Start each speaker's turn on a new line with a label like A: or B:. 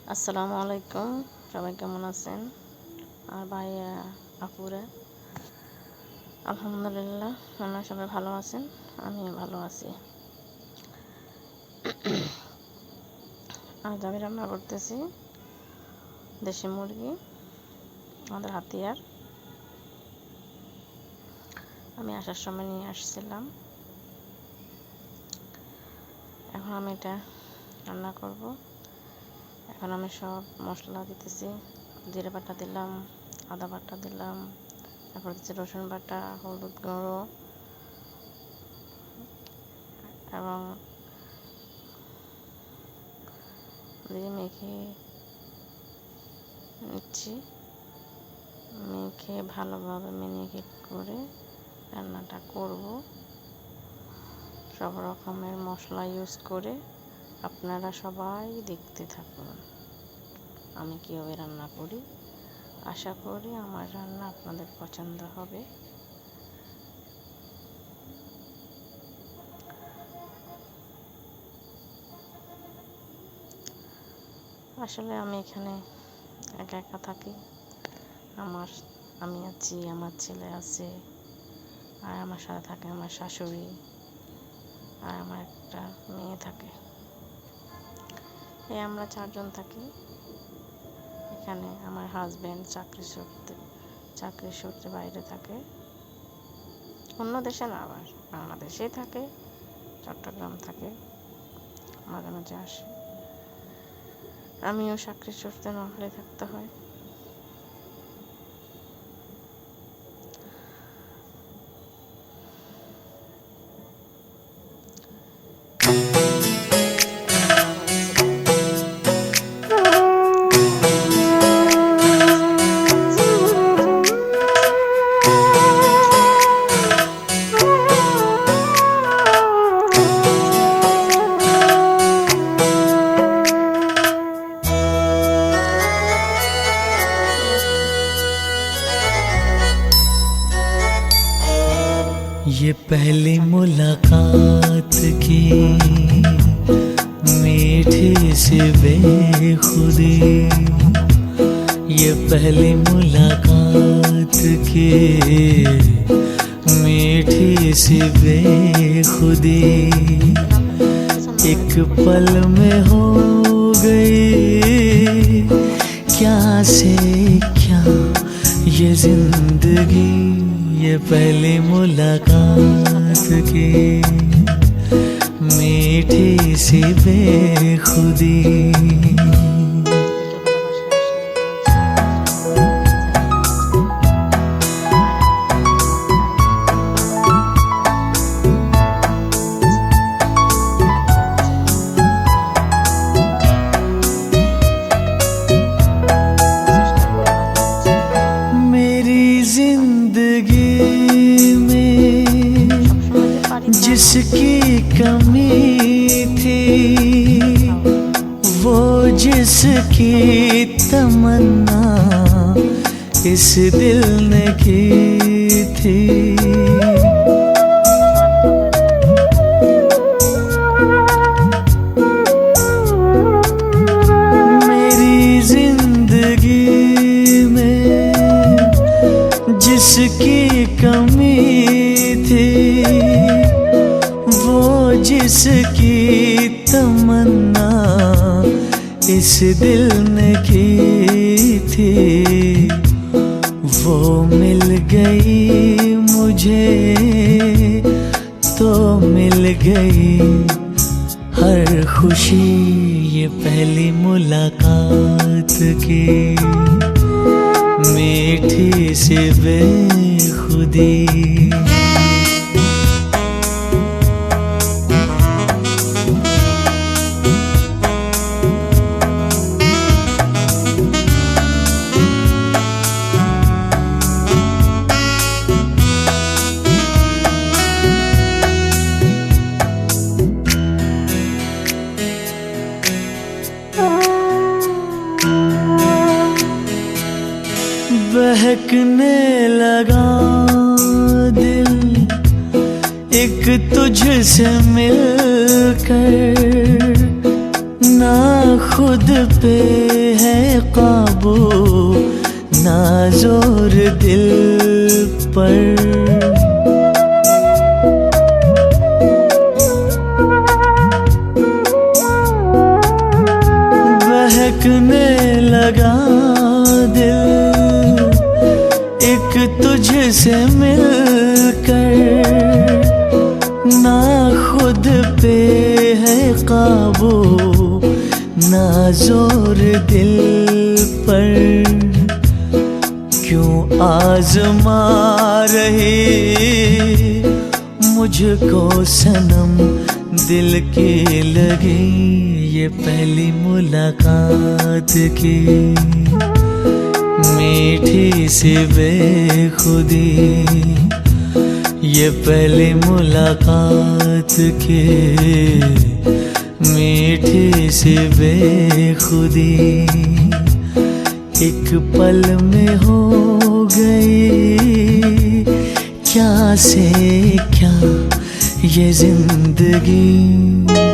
A: আসসালামু আলাইকুম, সবাই কেমন আছেন? আর ভাইয়া আপুরা, আলহামদুলিল্লাহ আপনারা সবাই ভালো আছেন, আমিও ভালো আছি। আজ আমি রান্না করতেছি দেশি মুরগি, আমাদের হাতিয়ার। আমি আসার সময় নিয়ে আসছিলাম। এখন আমি এটা রান্না করব। এখন আমি সব মশলা দিতেছি, জিরে বাটা দিলাম, আদা বাটা দিলাম, তারপর দিচ্ছি রসুন বাটা, হলুদ গুঁড়ো এবং দিয়ে মেখে নিচ্ছি। মেখে ভালোভাবে ম্যারিনেট করে রান্নাটা করব। সব রকমের মশলা ইউজ করে আপনারা সবাই দেখতে থাকুন আমি কীভাবে রান্না করি। আশা করি আমার রান্না আপনাদের পছন্দ হবে। আসলে আমি এখানে একা একা থাকি। আমি আছি, আমার ছেলে আছে, আর আমার সাথে থাকে আমার শাশুড়ি, আর আমার একটা মেয়ে থাকে। আমরা 4 জন থাকি এখানে। আমার হাজব্যান্ড চাকরি সূত্রে বাইরে থাকে, অন্য দেশে না, আবার বাংলাদেশেই থাকে, চট্টগ্রাম থাকে, মাঝে মাঝে আসে। আমিও চাকরি সূত্রে নহলে থাকতে হয়।
B: ये पहली मुलाकात की मीठी सी बेखुदी, ये पहली मुलाकात की मीठी सी बेखुदी एक पल में हो गई। क्या से क्या ये जिंदगी, ये पहली मुलाकात की मीठी सी बेखुदी। मेरी जिंदगी जिसकी कमी थी, वो जिसकी तमन्ना इस दिल ने की थी। मेरी जिंदगी में जिसकी कमी थी, वो जिसकी तमन्ना इस दिल ने की थी, वो मिल गई मुझे तो मिल गई हर खुशी। ये पहली मुलाकात की मीठी सी बेखुदी। बहकने लगा दिल एक तुझसे मिलकर, ना खुद पे है काबू, ना जोर दिल पर। बहकने लगा दिल एक तुझसे मिलकर, ना खुद पे है काबू, ना जोर दिल पर। क्यों आजमा रही मुझको सनम दिल की लगी ये पहली मुलाकात की। मीठी सी बेखुदी ये पहली मुलाकात की, मीठी सी बेखुदी एक पल में हो गई। क्या से क्या ये जिंदगी।